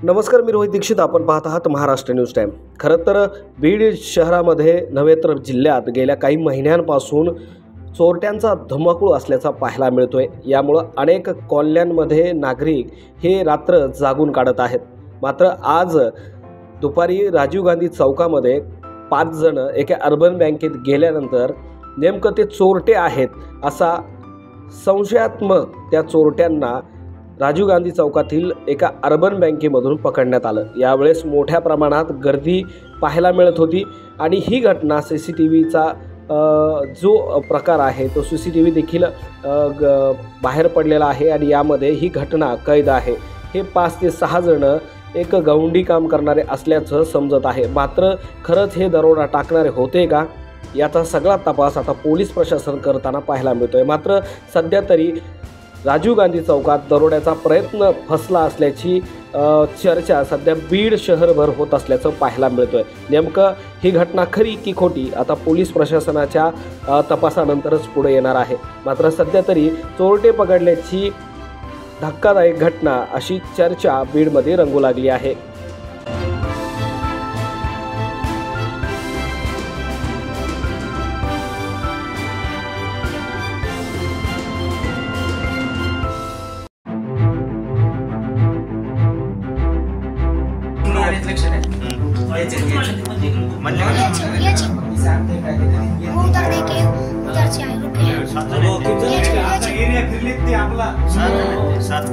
नमस्कार, मी रोहित दीक्षित. आपण पाहत आहात महाराष्ट्र न्यूज टाइम. खरं तर बीड शहरामध्ये नव्हे तर जिल्ह्यात गेल्या काही महिन्यांपासून चोरट्यांचा धुमाकूळ असल्याचा पाहायला मिळतोय. यामुळं अनेक कॉलन्यांमध्ये नागरिक हे रात्र जागून काढत आहेत. मात्र आज दुपारी राजीव गांधी चौकामध्ये 5 जण एका अर्बन बँकेत गेल्यानंतर नेमकं ते चोरटे आहेत असा संशयात्मक त्या चोरट्यांना राजीव गांधी चौकातील एका अर्बन बँकेमधून पकडण्यात आलं. यावेळेस मोठ्या प्रमाणात गर्दी पाहायला मिळत होती आणि ही घटना CCTVचा जो प्रकार आहे तो CCTV देखील बाहेर पडलेला आहे आणि यामध्ये ही घटना कैद आहे. हे 5 ते 6 जण एक गवंडी काम करणारे असल्याचं समजत आहे. मात्र खरंच हे दरोडा टाकणारे होते का, याचा सगळा तपास आता पोलीस प्रशासन करताना पाहायला मिळतोय. मात्र सध्या तरी राजीव गांधी चौकात दरोड्याचा प्रयत्न फसला असल्याची चर्चा सध्या बीड शहरभर होत असल्याचं पाहायला मिळतोय. नेमकं ही घटना खरी की खोटी आता पोलीस प्रशासनाच्या तपासानंतरच पुढे येणार आहे. मात्र सध्या तरी चोरटे पकडल्याची धक्कादायक घटना अशी चर्चा बीडमध्ये रंगू लागली आहे. उधर देखे उधर से आए रुके एरिया फिर लेते आपला सात